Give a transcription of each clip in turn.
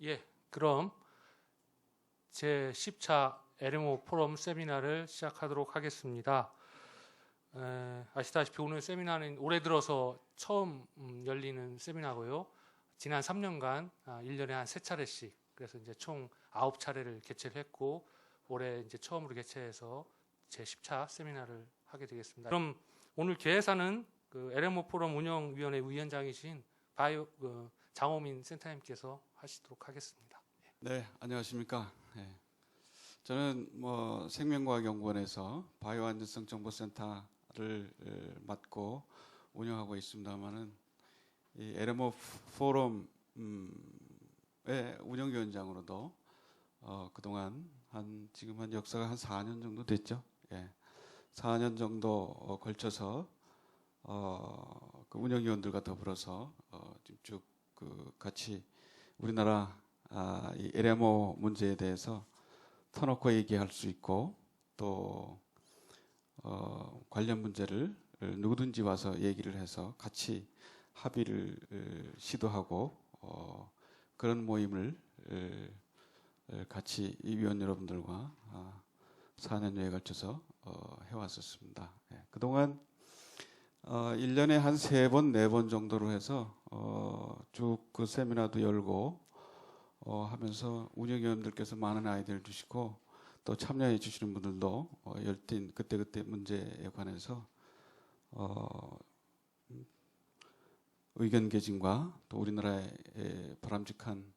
예, 그럼 제 10차 LMO 포럼 세미나를 시작하도록 하겠습니다. 아시다시피 오늘 세미나는 올해 들어서 처음 열리는 세미나고요. 지난 3년간 1년에 한 3차례씩, 그래서 이제 총 9차례를 개최를 했고, 올해 이제 처음으로 개최해서 제 10차 세미나를 하게 되겠습니다. 그럼 오늘 개회사는 그 LMO 포럼 운영위원회 위원장이신 장호민 센터님께서 하시도록 하겠습니다. 네, 안녕하십니까. 저는 생명과학연구원에서 바이오 안전성 정보센터를 맡고 운영하고 있습니다만은 이 LMO 포럼의 운영위원장으로도 그동안 지금 역사가 한 4년 정도 됐죠. 4년 정도 걸쳐서 그 운영위원들과 더불어서 지금 쭉 같이 우리나라 이 LMO 문제에 대해서 터놓고 얘기할 수 있고 또 관련 문제를 누구든지 와서 얘기를 해서 같이 합의를 시도하고 그런 모임을 같이 이 위원 여러분들과 4년여에 걸쳐서 해왔었습니다. 그동안 1년에 한 3번, 4번 정도로 해서 쭉 그 세미나도 열고 하면서 운영위원들께서 많은 아이디어를 주시고 또 참여해 주시는 분들도 열띤 그때그때 문제에 관해서 의견 개진과 또 우리나라의 바람직한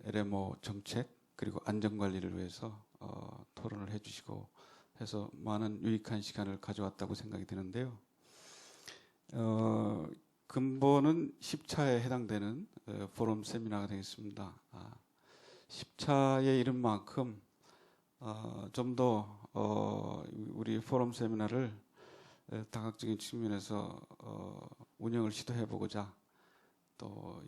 LMO 정책 그리고 안전관리를 위해서 토론을 해주시고 해서 많은 유익한 시간을 가져왔다고 생각이 드는데요. 근본은 10차에 해당되는 포럼 세미나가 되겠습니다. 10차의 이름만큼 좀 더 우리 포럼 세미나를 다각적인 측면에서 운영을 시도해보고자 또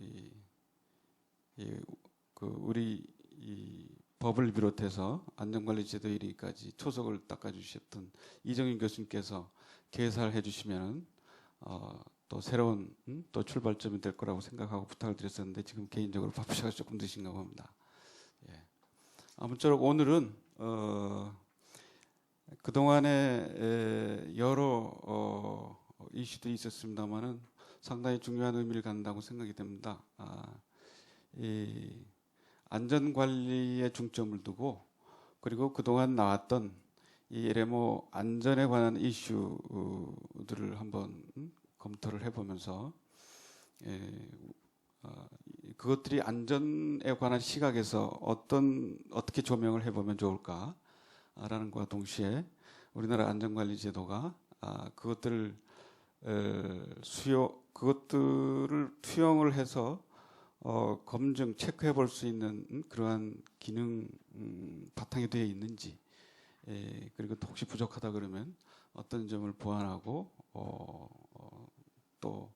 우리 이 법을 비롯해서 안전관리제도 1위까지 초석을 닦아주셨던 이정윤 교수님께서 개사를 해주시면 또 새로운 또 출발점이 될 거라고 생각하고 부탁을 드렸었는데 지금 개인적으로 바쁘셔서 조금 늦으신가 봅니다. 아무쪼록 오늘은 그동안에 여러 이슈들이 있었습니다만은 상당히 중요한 의미를 갖는다고 생각이 됩니다. 이 안전관리에 중점을 두고 그리고 그동안 나왔던 이 LMO 안전에 관한 이슈들을 한번 검토를 해보면서 그것들이 안전에 관한 시각에서 어떻게 조명을 해보면 좋을까라는 것과 동시에 우리나라 안전관리 제도가 그것들을 투영을 해서 검증, 체크해 볼 수 있는 그러한 기능 바탕이 되어 있는지 그리고 또 혹시 부족하다 그러면 어떤 점을 보완하고 또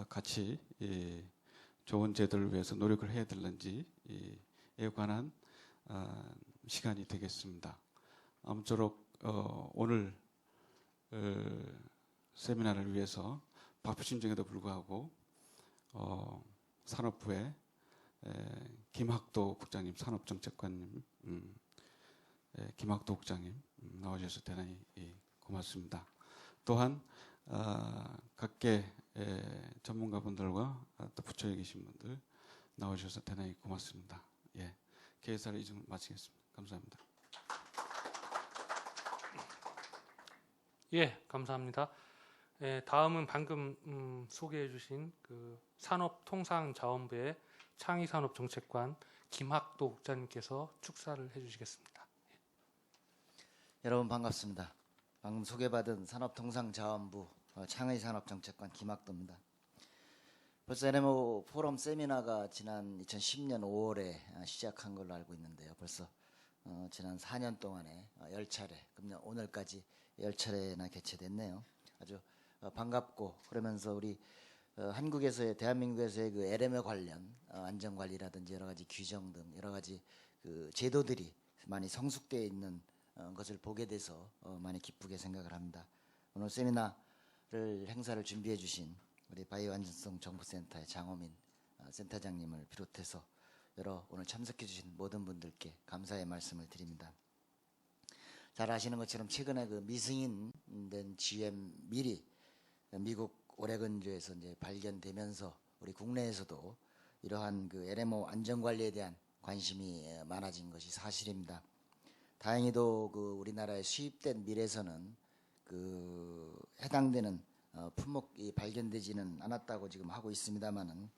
같이 좋은 제도를 위해서 노력을 해야 되는지에 관한 시간이 되겠습니다. 아무쪼록 오늘 세미나를 위해서 바쁘신 중에도 불구하고 산업부의 김학도 국장님, 산업정책관님, 김학도 국장님 나오셔서 대단히 고맙습니다. 또한 각계 전문가분들과 또 부처에 계신 분들 나오셔서 대단히 고맙습니다. 개회사를 이쯤 마치겠습니다. 감사합니다. 감사합니다. 다음은 방금 소개해 주신 그 산업통상자원부의 창의산업정책관 김학도 국장님께서 축사를 해주시겠습니다. 여러분 반갑습니다. 방금 소개받은 산업통상자원부 창의산업정책관 김학도입니다. 벌써 LMO 포럼 세미나가 지난 2010년 5월에 시작한 걸로 알고 있는데요. 벌써 지난 4년 동안에 10차례, 금년 오늘까지 10차례나 개최됐네요. 아주 반갑고 그러면서 우리 한국에서의 대한민국에서의 그 LMO 관련 안전관리라든지 여러 가지 규정 등 여러 가지 그 제도들이 많이 성숙되어 있는 것을 보게 돼서 많이 기쁘게 생각을 합니다. 오늘 세미나를 행사를 준비해 주신 우리 바이오 안전성 정보센터의 장호민 센터장님을 비롯해서 오늘 참석해 주신 모든 분들께 감사의 말씀을 드립니다. 잘 아시는 것처럼 최근에 그 미승인 된 GM 밀이 미국 오레건주에서 이제 발견되면서 우리 국내에서도 이러한 그 LMO 안전 관리에 대한 관심이 많아진 것이 사실입니다. 다행히도 그 우리나라에 수입된 밀에서는 그 해당되는 품목이 발견되지는 않았다고 지금 하고 있습니다만은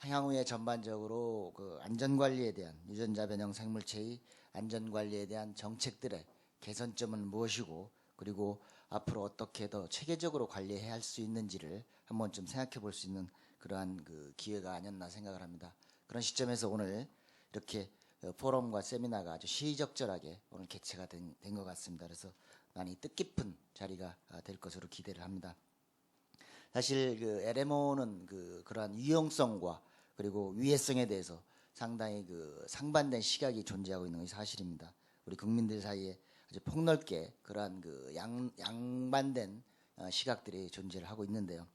향후에 전반적으로 그 안전 관리에 대한 유전자 변형 생물체의 안전 관리에 대한 정책들의 개선점은 무엇이고 그리고 앞으로 어떻게 더 체계적으로 관리해야 할 수 있는지를 한번 좀 생각해 볼 수 있는 그러한 그 기회가 아니었나 생각을 합니다. 그런 시점에서 오늘 이렇게 포럼과 세미나가 아주 시의적절하게 오늘 개최가 된 것 같습니다. 그래서 많이 뜻깊은 자리가 될 것으로 기대를 합니다. 사실 그 LMO는 그러한 유용성과 그리고 위해성에 대해서 상당히 그 상반된 시각이 존재하고 있는 것이 사실입니다. 우리 국민들 사이에 아주 폭넓게 그러한 그 양반된 시각들이 존재를 하고 있는데요.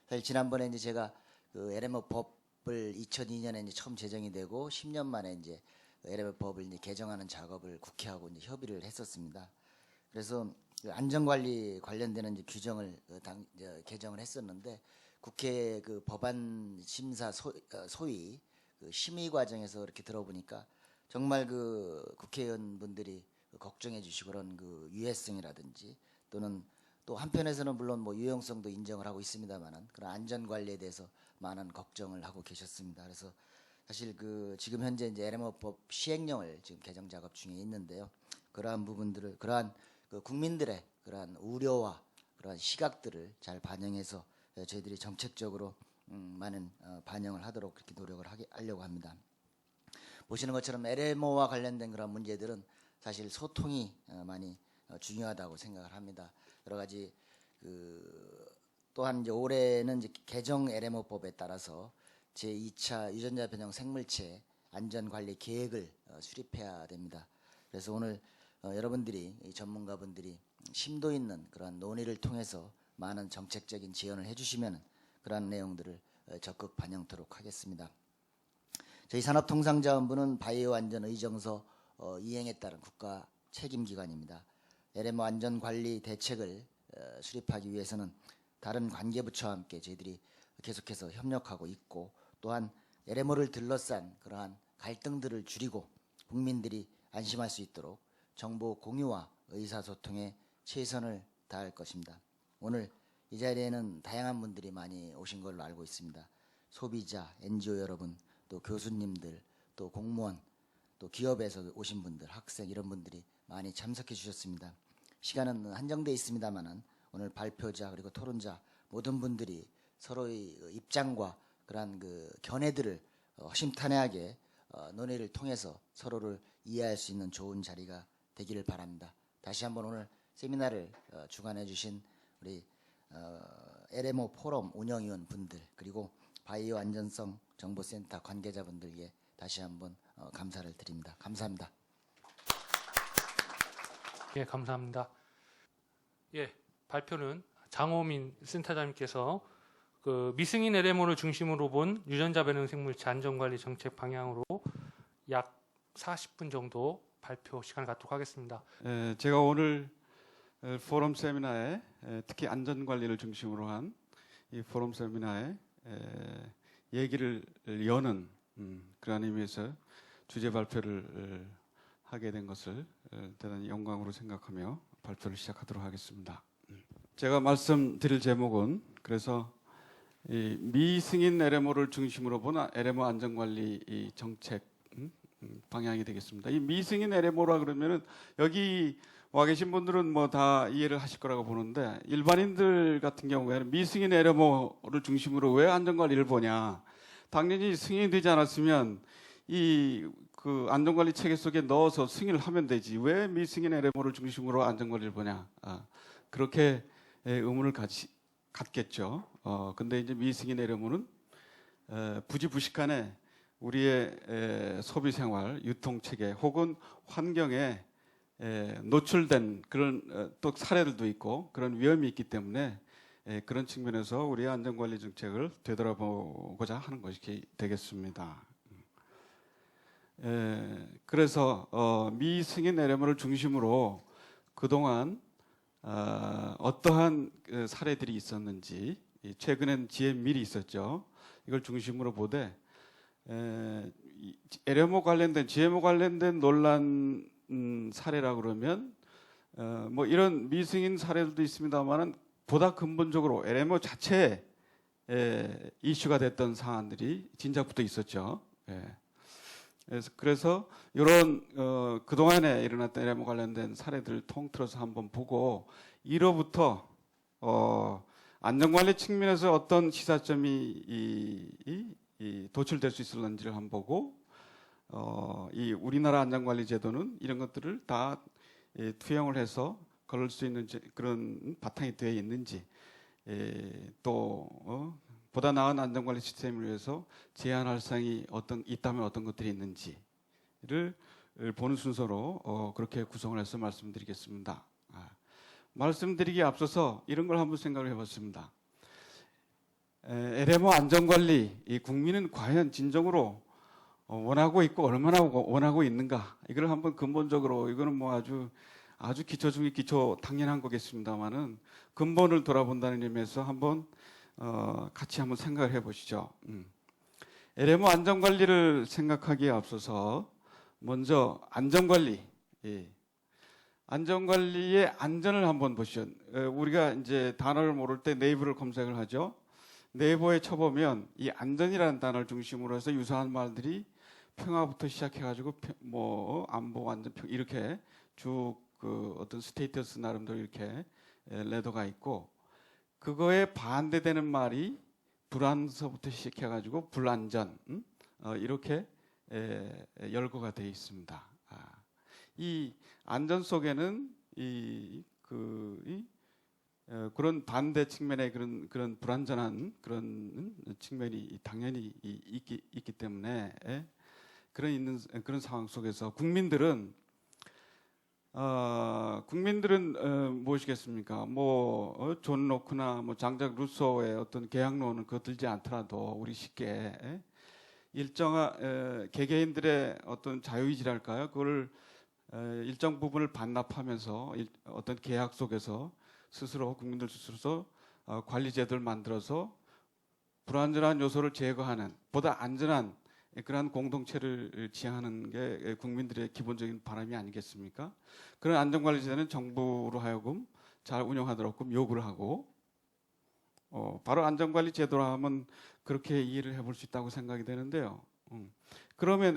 사실 지난번에 이제 제가 그 LMO 법을 2002년에 이제 처음 제정이 되고 10년 만에 이제 LMO 법을 이제 개정하는 작업을 국회하고 이제 협의를 했었습니다. 그래서 그 안전관리 관련되는 이제 규정을 개정을 했었는데 국회 그 법안 심사 소위 그 심의 과정에서 이렇게 들어보니까 정말 그 국회의원분들이 걱정해 주시고 그런 그 유해성이라든지 또는 또 한편에서는 물론 뭐 유용성도 인정을 하고 있습니다만은 그런 안전 관리에 대해서 많은 걱정을 하고 계셨습니다. 그래서 사실 그 지금 현재 이제 LMO법 시행령을 지금 개정 작업 중에 있는데요. 그러한 부분들을 그러한 그 국민들의 그러한 우려와 그러한 시각들을 잘 반영해서 저희들이 정책적으로 많은 반영을 하도록 그렇게 노력을 하려고 합니다. 보시는 것처럼 LMO와 관련된 그런 문제들은 사실 소통이 많이 중요하다고 생각을 합니다. 여러 가지 또한 이제 올해는 이제 개정 LMO법에 따라서 제2차 유전자 변형 생물체 안전 관리 계획을 수립해야 됩니다. 그래서 오늘 여러분들이 이 전문가분들이 심도 있는 그런 논의를 통해서 많은 정책적인 지원을 해주시면 그러한 내용들을 적극 반영토록 하겠습니다. 저희 산업통상자원부는 바이오 안전 의정서 이행에 따른 국가 책임기관입니다. LMO 안전관리 대책을 수립하기 위해서는 다른 관계부처와 함께 저희들이 계속해서 협력하고 있고 또한 LMO를 둘러싼 그러한 갈등들을 줄이고 국민들이 안심할 수 있도록 정보 공유와 의사소통에 최선을 다할 것입니다. 오늘 이 자리에는 다양한 분들이 많이 오신 걸로 알고 있습니다. 소비자, NGO 여러분, 또 교수님들, 또 공무원, 또 기업에서 오신 분들, 학생 이런 분들이 많이 참석해 주셨습니다. 시간은 한정돼 있습니다만은 오늘 발표자 그리고 토론자 모든 분들이 서로의 입장과 그러한 그 견해들을 허심탄회하게 논의를 통해서 서로를 이해할 수 있는 좋은 자리가 되기를 바랍니다. 다시 한번 오늘 세미나를 주관해 주신 우리 LMO 포럼 운영위원 분들 그리고 바이오 안전성 정보센터 관계자분들께 다시 한번 감사를 드립니다. 감사합니다. 예, 감사합니다. 예, 발표는 장호민 센터장님께서 그 미승인 LMO를 중심으로 본 유전자 변형 생물체 안전관리 정책 방향으로 약 40분 정도 발표 시간을 갖도록 하겠습니다. 제가 오늘 포럼 세미나에 특히 안전 관리를 중심으로 한 이 포럼 세미나에 얘기를 여는 그런 의미에서 주제 발표를 하게 된 것을 대단히 영광으로 생각하며 발표를 시작하도록 하겠습니다. 제가 말씀드릴 제목은 그래서 이 미승인 LMO를 중심으로 본 LMO 안전관리 이 정책 방향이 되겠습니다. 이 미승인 LMO라 그러면은 여기 와 계신 분들은 뭐 다 이해를 하실 거라고 보는데 일반인들 같은 경우에는 미승인 LMO를 중심으로 왜 안전관리를 보냐? 당연히 승인이 되지 않았으면 이 그 안전관리 체계 속에 넣어서 승인을 하면 되지. 왜 미승인 LMO를 중심으로 안전관리를 보냐? 그렇게 의문을 갖겠죠. 근데 이제 미승인 LMO는 부지부식간에 우리의 소비 생활, 유통 체계 혹은 환경에 노출된 그런 또 사례들도 있고 그런 위험이 있기 때문에 그런 측면에서 우리의 안전관리 정책을 되돌아보고자 하는 것이 되겠습니다. 그래서 미승인 LMO를 중심으로 그동안 어떠한 사례들이 있었는지, 최근엔 GM밀이 있었죠. 이걸 중심으로 보되 LMO 관련된 GMO 관련된 논란 사례라 그러면 뭐 이런 미승인 사례들도 있습니다만은 보다 근본적으로 LMO 자체에 이슈가 됐던 사안들이 진작부터 있었죠. 그래서 이런 그동안에 일어났던 LMO 관련된 사례들을 통틀어서 한번 보고 1호부터 안전관리 측면에서 어떤 시사점이 도출될 수 있을런지를 한번 보고 이 우리나라 안전관리 제도는 이런 것들을 다 투영을 해서 걸을 수 있는 그런 바탕이 되어 있는지, 또 보다 나은 안전관리 시스템을 위해서 제한할 사항이 있다면 어떤 것들이 있는지를 보는 순서로 그렇게 구성을 해서 말씀드리겠습니다. 말씀드리기에 앞서서 이런 걸 한번 생각을 해봤습니다. LMO 안전관리, 이 국민은 과연 진정으로 원하고 있고 얼마나 원하고 있는가, 이걸 한번 근본적으로, 이거는 뭐 아주 기초 중에 기초 당연한 거겠습니다만은 근본을 돌아본다는 의미에서 한번 같이 한번 생각을 해보시죠. LMO 안전관리를 생각하기에 앞서서 먼저 안전관리, 안전관리의 안전을 한번 보시죠. 우리가 이제 단어를 모를 때 네이버를 검색을 하죠. 네이버에 쳐보면 이 안전이라는 단어를 중심으로 해서 유사한 말들이 평화부터 시작해가지고 뭐 안보, 안전, 이렇게 쭉 그 어떤 스테이터스 나름대로 이렇게 레더가 있고, 그거에 반대되는 말이 불안서부터 시작해가지고 불안전, 이렇게 열거가 되어 있습니다. 이 안전 속에는 그런 반대 측면의 그런 불안전한 그런 측면이 당연히 있기 때문에 그런 상황 속에서 국민들은 무엇이겠습니까? 존 로크나 장작 루소의 어떤 계약론은 거들지 않더라도 우리 쉽게 일정한 개개인들의 어떤 자유의지랄까요? 그걸 일정 부분을 반납하면서 어떤 계약 속에서 스스로 국민들 스스로 관리 제도를 만들어서 불안전한 요소를 제거하는, 보다 안전한 그러한 공동체를 지향하는 게 국민들의 기본적인 바람이 아니겠습니까? 그런 안전관리 제도는 정부로 하여금 잘 운영하도록 요구를 하고, 바로 안전관리 제도라 하면 그렇게 이해를 해볼 수 있다고 생각이 되는데요. 그러면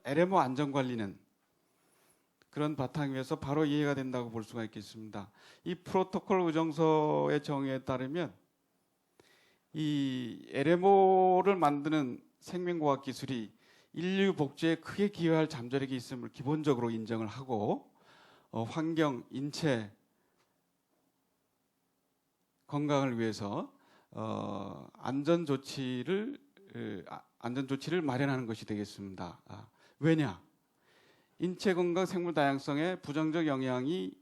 LMO 안전관리는 그런 바탕 위에서 바로 이해가 된다고 볼 수가 있겠습니다. 이 프로토콜 의정서의 정의에 따르면 이 LMO를 만드는 생명과학 기술이 인류 복제에 크게 기여할 잠재력이 있음을 기본적으로 인정을 하고, 환경, 인체 건강을 위해서 안전 조치를 마련하는 것이 되겠습니다. 왜냐? 인체 건강, 생물 다양성에 부정적 영향이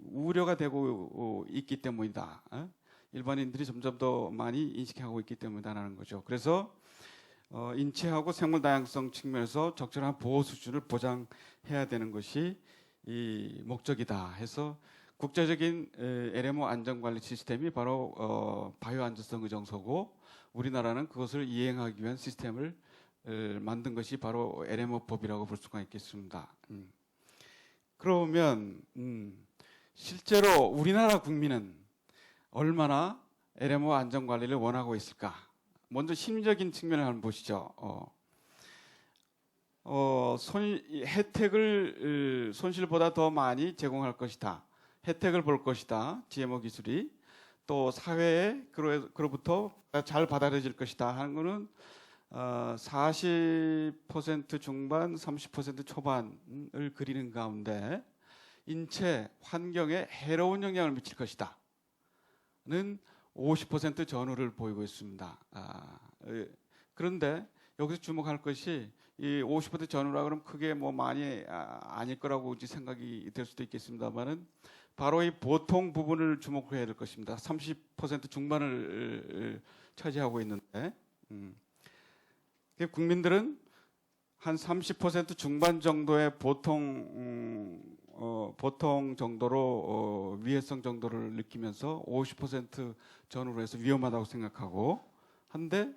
우려가 되고 있기 때문이다. 일반인들이 점점 더 많이 인식하고 있기 때문이다라는 거죠. 그래서 인체하고 생물 다양성 측면에서 적절한 보호 수준을 보장해야 되는 것이 이 목적이다 해서 국제적인 LMO 안전관리 시스템이 바로 바이오 안전성 의정서고, 우리나라는 그것을 이행하기 위한 시스템을 만든 것이 바로 LMO법이라고 볼 수가 있겠습니다. 그러면 실제로 우리나라 국민은 얼마나 LMO 안전관리를 원하고 있을까? 먼저 심리적인 측면을 한번 보시죠. 혜택을 손실보다 더 많이 제공할 것이다. 혜택을 볼 것이다. GMO 기술이. 또 사회에 그로부터 잘 받아들여질 것이다 하는 거는 40% 중반, 30% 초반을 그리는 가운데 인체, 환경에 해로운 영향을 미칠 것이다 는 50% 전후를 보이고 있습니다. 그런데 여기서 주목할 것이 이 50% 전후라 그러면 크게 뭐 많이 아닐 거라고 생각이 될 수도 있겠습니다만은 바로 이 보통 부분을 주목해야 될 것입니다. 30% 중반을 차지하고 있는데 국민들은 한 30% 중반 정도의 보통 정도로 위해성 정도를 느끼면서 50% 전후로 해서 위험하다고 생각하고 한데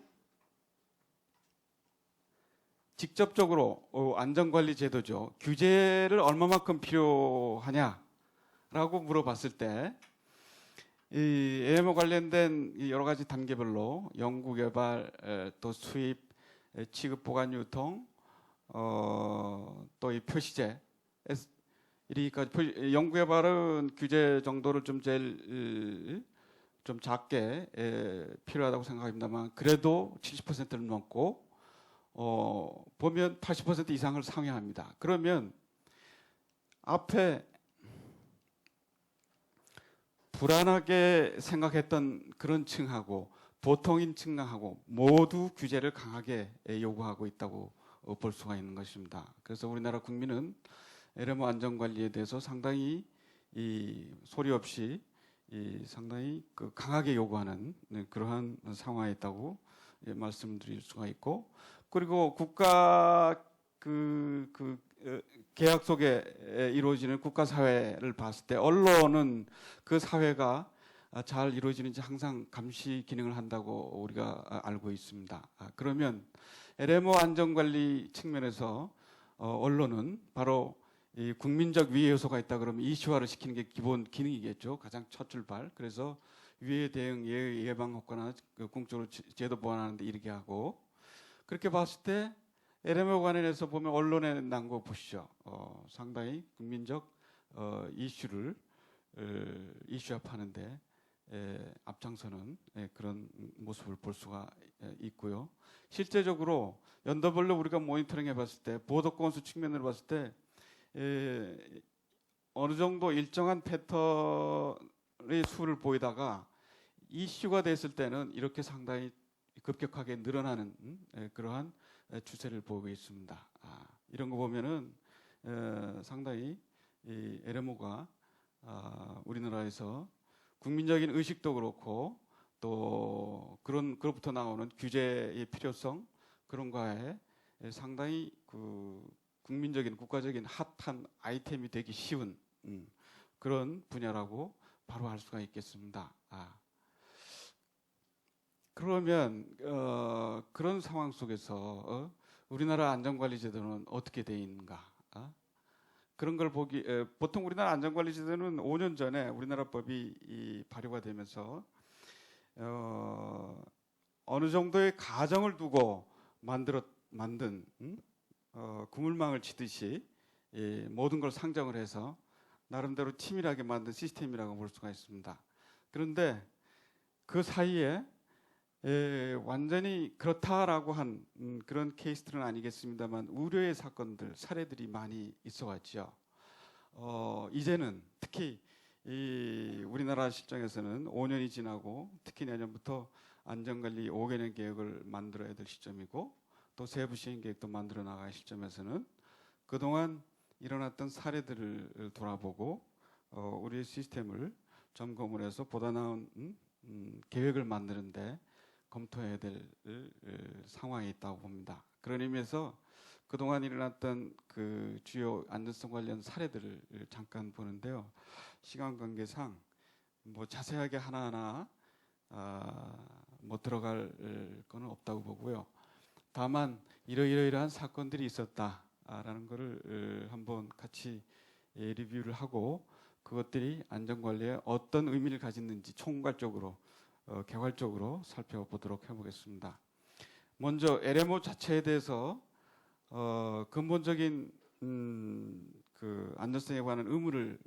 직접적으로 안전관리 제도죠. 규제를 얼마만큼 필요하냐라고 물어봤을 때 이 AMO 관련된 이 여러 가지 단계별로 연구 개발, 또 수입, 취급, 보관, 유통, 또 이 표시제, 이리까지 연구 개발은 규제 정도를 좀 제일 좀 작게 필요하다고 생각합니다만 그래도 70%를 넘고 보면 80% 이상을 상회합니다. 그러면 앞에 불안하게 생각했던 그런 층하고 보통인 층하고 모두 규제를 강하게 요구하고 있다고 볼 수가 있는 것입니다. 그래서 우리나라 국민은 LMO 안전관리에 대해서 상당히 이 소리 없이 상당히 강하게 요구하는 그러한 상황에 있다고 말씀드릴 수가 있고, 그리고 국가 계약 속에 이루어지는 국가 사회를 봤을 때 언론은 그 사회가 잘 이루어지는지 항상 감시 기능을 한다고 우리가 알고 있습니다. 그러면 LMO 안전관리 측면에서 언론은 바로 이 국민적 위해 요소가 있다 그러면 이슈화를 시키는 게 기본 기능이겠죠. 가장 첫 출발. 그래서 위해 대응, 예방 효과나 공적으로 제도 보완하는데 이르게 하고, 그렇게 봤을 때 LMO 관련해서 보면 언론에 난 거 보시죠. 상당히 국민적 이슈를 이슈화하는데 앞장서는 그런 모습을 볼 수가 있고요. 실제적으로 연도별로 우리가 모니터링해 봤을 때 보도 건수 측면으로 봤을 때 어느 정도 일정한 패턴의 수를 보이다가 이슈가 됐을 때는 이렇게 상당히 급격하게 늘어나는 그러한 추세를 보이고 있습니다. 이런 거 보면은 상당히 이 LMO가 우리나라에서 국민적인 의식도 그렇고 또 그로부터 나오는 규제의 필요성 그런 거에 상당히 국민적인 국가적인 핫한 아이템이 되기 쉬운 그런 분야라고 바로 알 수가 있겠습니다. 그러면 그런 상황 속에서 우리나라 안전관리제도는 어떻게 돼 있는가? 그런 걸 보통 우리나라 안전관리제도는 5년 전에 우리나라 법이 발효가 되면서 어느 정도의 가정을 두고 만든 그물망을 치듯이 모든 걸 상정을 해서 나름대로 치밀하게 만든 시스템이라고 볼 수가 있습니다. 그런데 그 사이에 완전히 그렇다라고 한 그런 케이스들은 아니겠습니다만 우려의 사건들, 사례들이 많이 있어왔죠. 이제는 특히 우리나라 실정에서는 5년이 지나고 특히 내년부터 안전관리 5개년 계획을 만들어야 될 시점이고 또 세부 시행 계획도 만들어 나갈 시점에서는 그동안 일어났던 사례들을 돌아보고 우리의 시스템을 점검을 해서 보다 나은 계획을 만드는데 검토해야 될 상황에 있다고 봅니다. 그런 의미에서 그동안 일어났던 그 주요 안전성 관련 사례들을 잠깐 보는데요. 시간 관계상 뭐 자세하게 하나하나 뭐 들어갈 거는 없다고 보고요. 다만 이러이러한 사건들이 있었다라는 것을 한번 같이 리뷰를 하고 그것들이 안전관리에 어떤 의미를 가졌는지 총괄적으로 개괄적으로 살펴보도록 해보겠습니다. 먼저 LMO 자체에 대해서 근본적인 그 안전성에 관한 의무를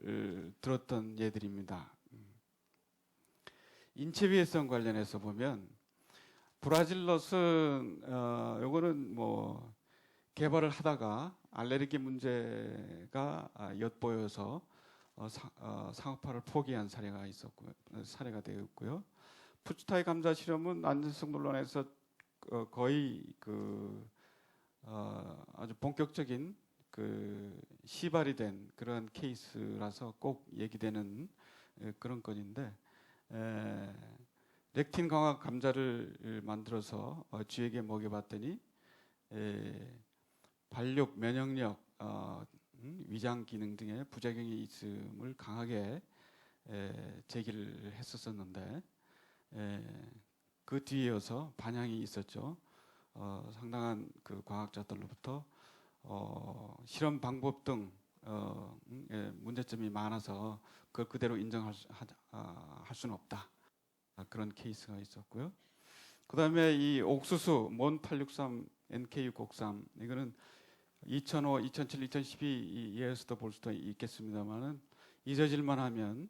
들었던 예들입니다. 인체 위해성 관련해서 보면 브라질넛은 요거는 뭐 개발을 하다가 알레르기 문제가 엿보여서 상업화를 포기한 사례가 되었고요. 푸츠타이 감자 실험은 안전성 논란에서 거의 아주 본격적인 시발이 된 그런 케이스라서 꼭 얘기되는 그런 건인데 렉틴 강화 감자를 만들어서 쥐에게 먹여봤더니 발육, 면역력, 위장 기능 등의 부작용이 있음을 강하게 제기를 했었었는데 그 뒤이어서 반향이 있었죠. 상당한 그 과학자들로부터 실험 방법 등 문제점이 많아서 그걸 그대로 인정할 수는 없다. 그런 케이스가 있었고요. 그다음에 이 옥수수 몬863 NK603 이거는 2005, 2007, 2012 예에서도 볼 수도 있겠습니다만은 잊어질만 하면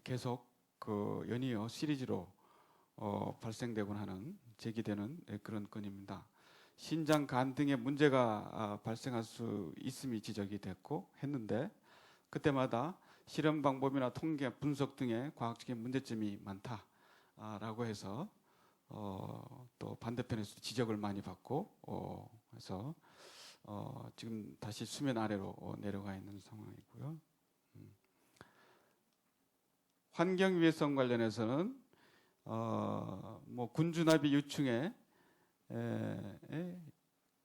계속 그 연이어 시리즈로 발생되곤 하는 제기되는 그런 건입니다. 신장, 간 등의 문제가 발생할 수 있음이 지적이 됐고 했는데 그때마다 실험 방법이나 통계 분석 등의 과학적인 문제점이 많다라고 해서 또 반대편에서 지적을 많이 받고 해서 지금 다시 수면 아래로 내려가 있는 상황이고요. 환경 위해성 관련해서는 뭐 군주나비 유충에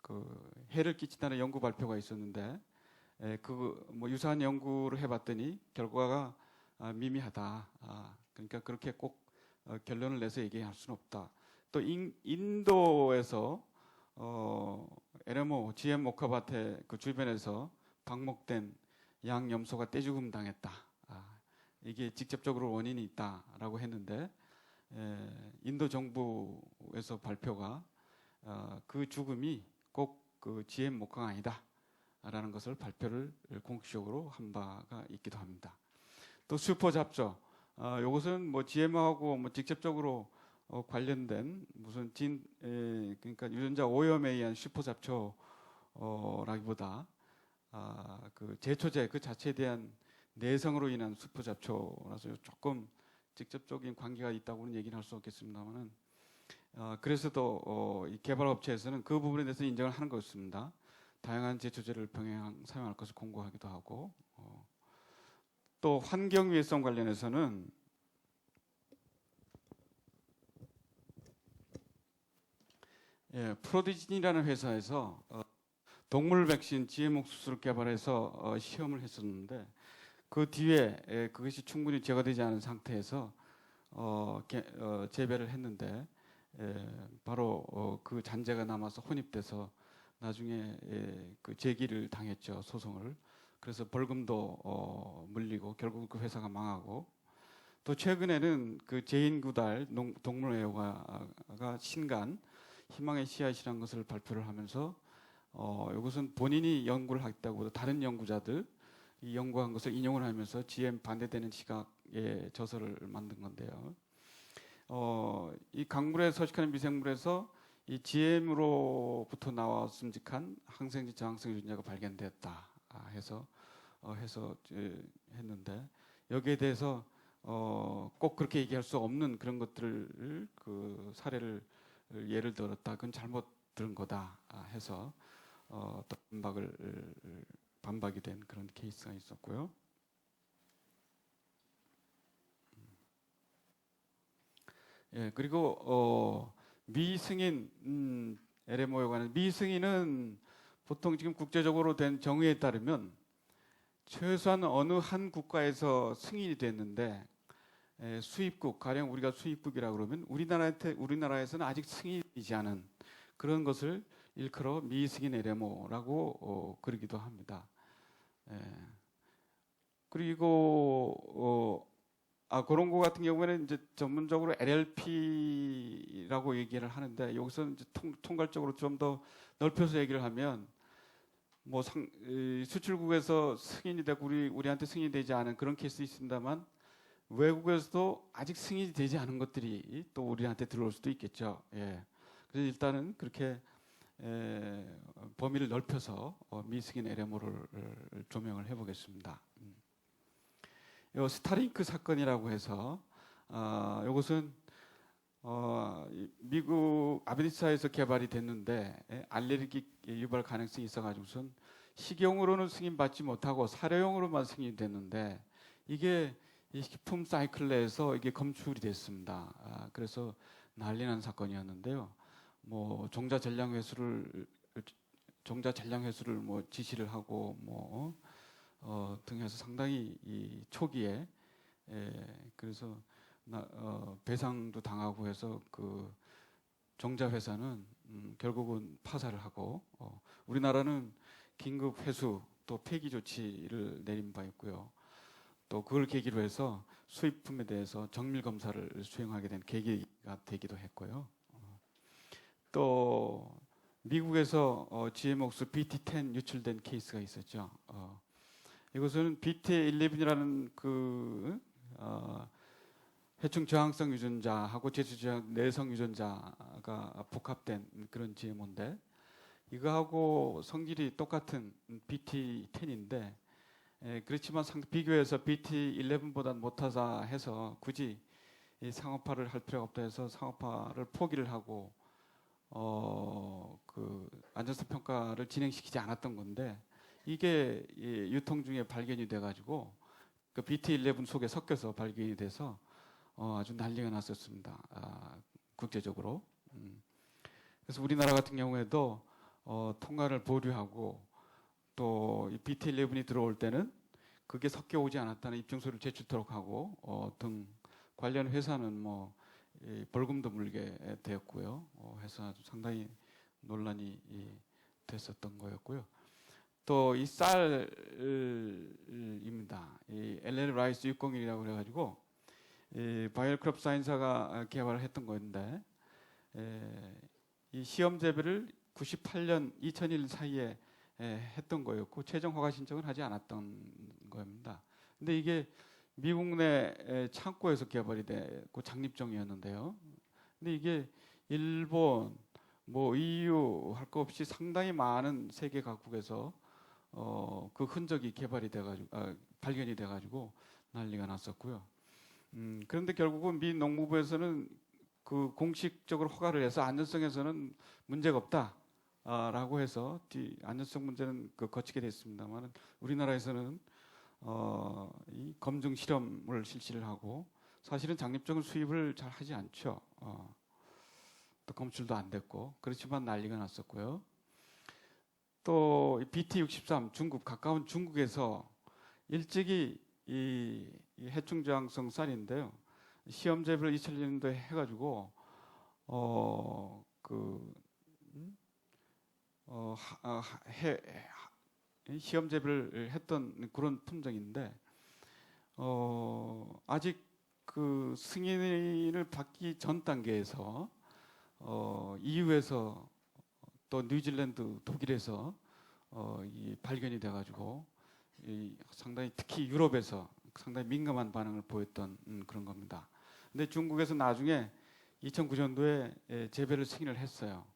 그 해를 끼친다는 연구 발표가 있었는데 그 뭐 유사한 연구를 해봤더니 결과가 미미하다. 그러니까 그렇게 꼭 결론을 내서 얘기할 수는 없다. 또 인도에서 LMO GM 모카밭의 그 주변에서 방목된 양 염소가 떼죽음 당했다. 이게 직접적으로 원인이 있다라고 했는데 인도 정부에서 발표가 그 죽음이 꼭 그 GM 목화가 아니다라는 것을 발표를 공식적으로 한 바가 있기도 합니다. 또 슈퍼 잡초, 이것은 뭐 GM하고 뭐 직접적으로 관련된 무슨 그러니까 유전자 오염에 의한 슈퍼 잡초라기보다 그 제초제 그 자체에 대한 내성으로 인한 슈퍼 잡초라서 조금 직접적인 관계가 있다고는 얘기는 할 수 없겠습니다만은 그래서도 이 개발업체에서는 그 부분에 대해서 인정을 하는 것입니다. 다양한 제초제를 병행 사용할 것을 공고하기도 하고 또 환경 위해성 관련해서는 프로디진이라는 회사에서 동물 백신 GM 옥수수를 개발해서 시험을 했었는데 그 뒤에 그것이 충분히 제거되지 않은 상태에서 재배를 했는데 바로 그 잔재가 남아서 혼입돼서 나중에 그 제기를 당했죠, 소송을. 그래서 벌금도 물리고 결국 그 회사가 망하고 또 최근에는 그 제인구달 동물애호가가 신간 희망의 씨앗이라는 것을 발표를 하면서 이것은 본인이 연구를 했다고 다른 연구자들 이 연구한 것을 인용을 하면서 GM 반대되는 시각의 저서를 만든 건데요. 이 강물에 서식하는 미생물에서 이 GM으로부터 나왔음직한 항생제, 저항성 유전자가 발견되었다 해서 했는데 여기에 대해서 꼭 그렇게 얘기할 수 없는 그런 것들을 그 사례를 예를 들었다. 그건 잘못 들은 거다 해서 또 반박이 된 그런 케이스가 있었고요. 그리고 미승인 LMO에 관한 미승인은 보통 지금 국제적으로 된 정의에 따르면 최소한 어느 한 국가에서 승인이 됐는데 수입국 가령 우리가 수입국이라 그러면 우리나라에서는 아직 승인이지 않은 그런 것을 일컬어 미승인 LMO라고 그러기도 합니다. 그리고 그런 거 같은 경우에는 이제 전문적으로 LLP라고 얘기를 하는데 여기서는 이제 통괄적으로 좀 더 넓혀서 얘기를 하면 뭐 수출국에서 승인이 되고 우리한테 승인이 되지 않은 그런 케이스 있습니다만 외국에서도 아직 승인이 되지 않은 것들이 또 우리한테 들어올 수도 있겠죠. 그래서 일단은 그렇게 범위를 넓혀서 미승인 LMO를 조명을 해보겠습니다. 요 스타링크 사건이라고 해서 이것은 미국 아메리카에서 개발이 됐는데 알레르기 유발 가능성이 있어가지고선 식용으로는 승인받지 못하고 사료용으로만 승인됐는데 이게 이 식품 사이클 내에서 이게 검출이 됐습니다. 그래서 난리난 사건이었는데요. 뭐 종자 전량 회수를 종자 잔량 회수를 뭐 지시를 하고 뭐 등해서 상당히 이 초기에 그래서 배상도 당하고 해서 그 종자 회사는 결국은 파산을 하고 우리나라는 긴급 회수 또 폐기 조치를 내린 바 있고요. 또 그걸 계기로 해서 수입품에 대해서 정밀 검사를 수행하게 된 계기가 되기도 했고요. 또 미국에서 GM옥수 BT10 유출된 케이스가 있었죠. 이것은 BT11이라는 그 해충 저항성 유전자하고 제수 저항 내성 유전자가 복합된 그런 GMO인데 이거하고 성질이 똑같은 BT10인데 그렇지만 비교해서 BT11보다 못하다 해서 굳이 이 상업화를 할 필요가 없다 해서 상업화를 포기를 하고 그 안전성 평가를 진행시키지 않았던 건데 이게 유통 중에 발견이 돼가지고 그 BT11 속에 섞여서 발견이 돼서 아주 난리가 났었습니다. 국제적으로. 그래서 우리나라 같은 경우에도 통관을 보류하고 또 BT11이 들어올 때는 그게 섞여 오지 않았다는 입증서를 제출토록 하고 등 관련 회사는 뭐 벌금도 물게 되었고요. 해서 아주 상당히 논란이 됐었던 거였고요. 또 이 쌀입니다. 이 LL 라이스 601이라고 그래가지고 바이오크롭 사인사가 개발을 했던 건데 이 시험 재배를 98년 2001 사이에 했던 거였고 최종 허가 신청을 하지 않았던 겁니다. 근데 이게 미국 내 창고에서 개발이 되고 장립종이었는데요. 근데 이게 일본, 뭐 EU 할 거 없이 상당히 많은 세계 각국에서 그 흔적이 개발이 돼가지고 발견이 돼가지고 난리가 났었고요. 그런데 결국은 미 농무부에서는 그 공식적으로 허가를 해서 안전성에서는 문제가 없다라고 해서 안전성 문제는 거치게 됐습니다만 우리나라에서는 이 검증 실험을 실시를 하고 사실은 장립종을 수입을 잘 하지 않죠. 또 검출도 안 됐고 그렇지만 난리가 났었고요. 또 BT63 중국 가까운 중국에서 일찍이 이 해충 저항성 쌀인데요. 시험 재배를 2001년도에 해가지고 시험 재배를 했던 그런 품종인데 아직 그 승인을 받기 전 단계에서 EU에서 또 뉴질랜드, 독일에서 이 발견이 돼가지고 상당히 특히 유럽에서 상당히 민감한 반응을 보였던 그런 겁니다. 근데 중국에서 나중에 2009년도에 재배를 승인을 했어요.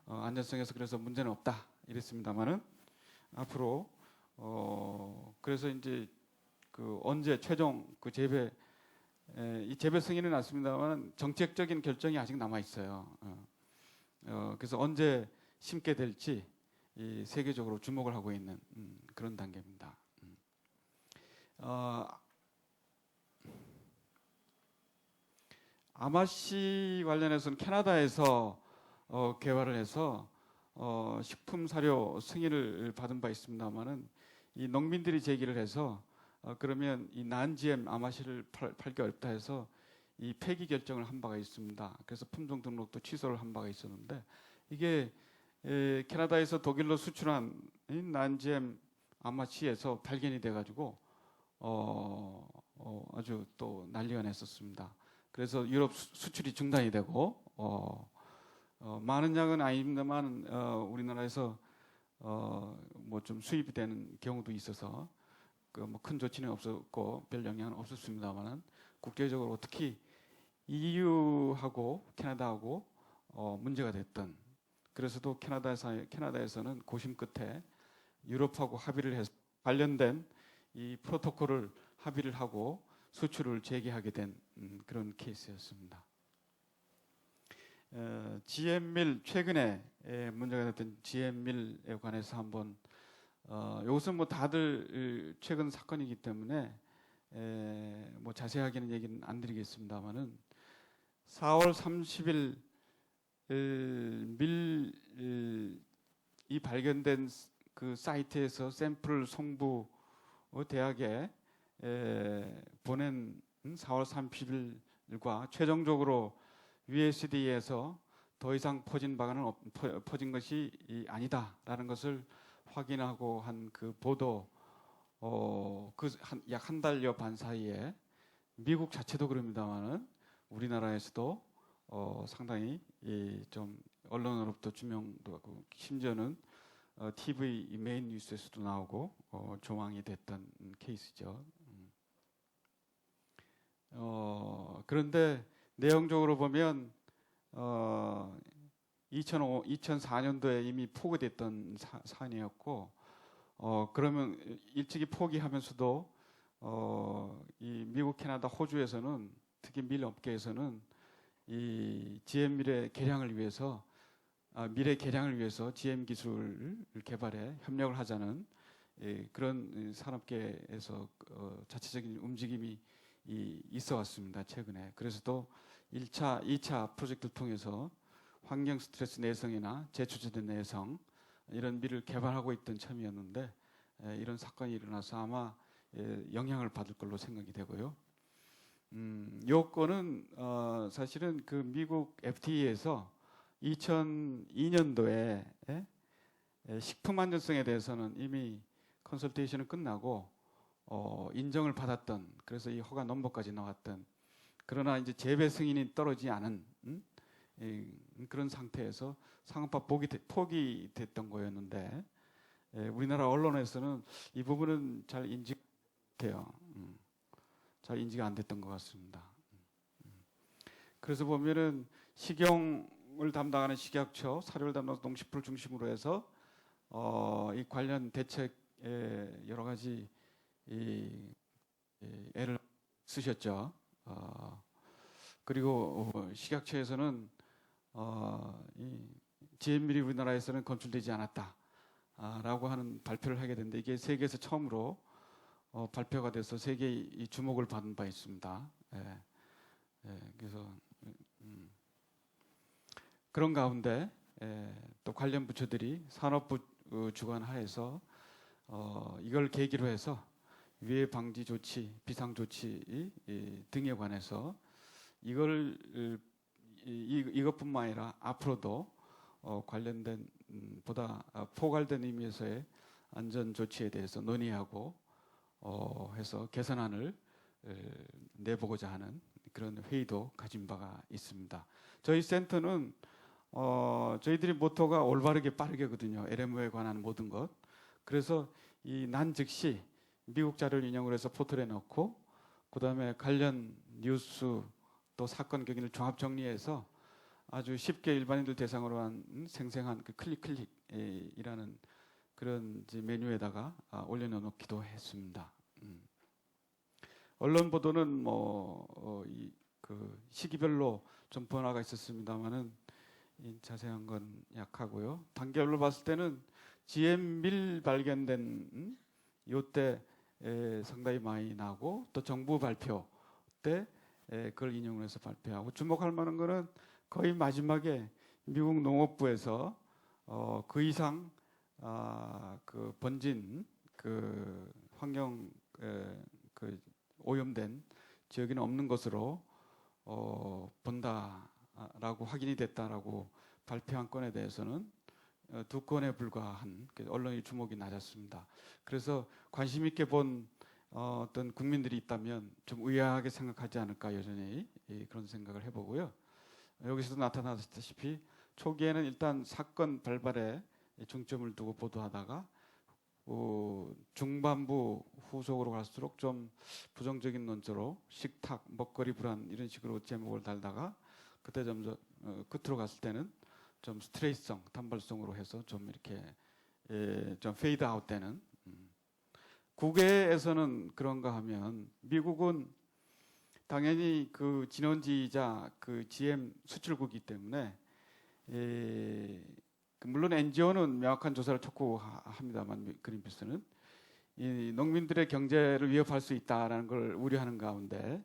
안전성에서 그래서 문제는 없다 이랬습니다만은 앞으로 그래서 이제 그 언제 최종 그 재배 이 재배 승인은 났습니다만 정책적인 결정이 아직 남아 있어요. 그래서 언제 심게 될지 이 세계적으로 주목을 하고 있는 그런 단계입니다. 아마씨 관련해서는 캐나다에서 개발을 해서 식품 사료 승인을 받은 바 있습니다만은 이 농민들이 제기를 해서 그러면 이 난GM 아마씨를 팔기 어렵다 해서 이 폐기 결정을 한 바가 있습니다. 그래서 품종 등록도 취소를 한 바가 있었는데 이게 캐나다에서 독일로 수출한 난GM 아마씨에서 발견이 돼가지고 아주 또 난리가 났었습니다. 그래서 유럽 수출이 중단이 되고 많은 양은 아닙니다만 우리나라에서 뭐 좀 수입이 되는 경우도 있어서 그 뭐 큰 조치는 없었고 별 영향은 없었습니다만은 국제적으로 특히 EU하고 캐나다하고 문제가 됐던 그래서도 캐나다에서는 고심 끝에 유럽하고 합의를 해서 관련된 이 프로토콜을 합의를 하고 수출을 재개하게 된 그런 케이스였습니다. GM밀 최근에 문제가 됐던 GM밀에 관해서 한번 이것은 뭐 다들 최근 사건이기 때문에 뭐 자세하게는 얘기는 안 드리겠습니다만은 4월 30일 밀 이 발견된 그 사이트에서 샘플을 송부 대학에 보낸 4월 30일과 최종적으로 USDA에서 더 이상 퍼진 것이 아니다라는 것을 확인하고 한 그 보도 그 약 한 달여 반 사이에 미국 자체도 그럽니다만은 우리나라에서도 상당히 좀 언론으로부터 주명도 하고 심지어는 TV 메인 뉴스에서도 나오고 조망이 됐던 케이스죠. 그런데 내용적으로 보면 2004년도에 이미 포기됐던 사안이었고 그러면 일찍이 포기하면서도 이 미국, 캐나다, 호주에서는 특히 밀 업계에서는 이 GM 밀의 개량을 위해서 미래 개량을 위해서 GM 기술을 개발해 협력을 하자는 그런 산업계에서 자체적인 움직임이 있어 왔습니다. 최근에. 그래서 또 1차, 2차 프로젝트를 통해서 환경 스트레스 내성이나 재추출된 내성 이런 밀을 개발하고 있던 참이었는데 이런 사건이 일어나서 아마 영향을 받을 걸로 생각이 되고요. 요건은 사실은 그 미국 FDA에서 2002년도에 식품 안전성에 대해서는 이미 컨설테이션은 끝나고 인정을 받았던, 그래서 이 허가 넘버까지 나왔던, 그러나 이제 재배 승인이 떨어지지 않은 그런 상태에서 상업화 포기됐던 거였는데 우리나라 언론에서는 이 부분은 잘 인지돼요. 잘 인지가 안 됐던 것 같습니다. 그래서 보면은 식용을 담당하는 식약처, 사료를 담당하는 농식품을 중심으로 해서 이 관련 대책에 여러 가지 애를 쓰셨죠. 그리고 식약처에서는 이 GM밀이 우리나라에서는 건출되지 않았다라고 하는 발표를 하게 됐는데 이게 세계에서 처음으로 발표가 돼서 세계의 주목을 받은 바 있습니다. 그래서 그런 가운데 또 관련 부처들이 산업부 주관 하에서 이걸 계기로 해서 위해 방지 조치, 비상 조치 등에 관해서 이것뿐만 아니라 앞으로도 관련된 보다 포괄된 의미에서의 안전 조치에 대해서 논의하고 해서 개선안을 내보고자 하는 그런 회의도 가진 바가 있습니다. 저희 센터는 저희들이 모토가 올바르게 빠르게거든요. LMO에 관한 모든 것. 그래서 이 난 즉시 미국 자료를 인용을 해서 포털에 넣고 그다음에 관련 뉴스 또 사건 경위를 종합 정리해서 아주 쉽게 일반인들 대상으로 한 생생한 그 클릭이라는 그런 메뉴에다가 올려놓기도 했습니다. 언론 보도는 그 시기별로 좀 변화가 있었습니다만은 자세한 건 약하고요. 단계별로 봤을 때는 GM 밀 발견된 요때 상당히 많이 나고 또 정부 발표 때 그걸 인용을 해서 발표하고 주목할 만한 거는 거의 마지막에 미국 농업부에서 그 이상 그 번진 그 환경 그 오염된 지역에는 없는 것으로 본다라고 확인이 됐다라고 발표한 건에 대해서는 2건에 불과한 언론의 주목이 낮았습니다. 그래서 관심 있게 본 어떤 국민들이 있다면 좀 의아하게 생각하지 않을까 여전히 그런 생각을 해보고요. 여기서도 나타났다시피 초기에는 일단 사건 발발에 중점을 두고 보도하다가 중반부 후속으로 갈수록 좀 부정적인 논조로 식탁, 먹거리 불안 이런 식으로 제목을 달다가 그때 점점 끝으로 갔을 때는 좀 스트레이트성, 단발성으로 해서 좀 이렇게 좀 페이드 아웃되는. 국외에서는 그런가 하면 미국은 당연히 그 진원지이자 그 GM 수출국이기 때문에 물론 NGO는 명확한 조사를 촉구합니다만 그린피스는 이 농민들의 경제를 위협할 수 있다라는 걸 우려하는 가운데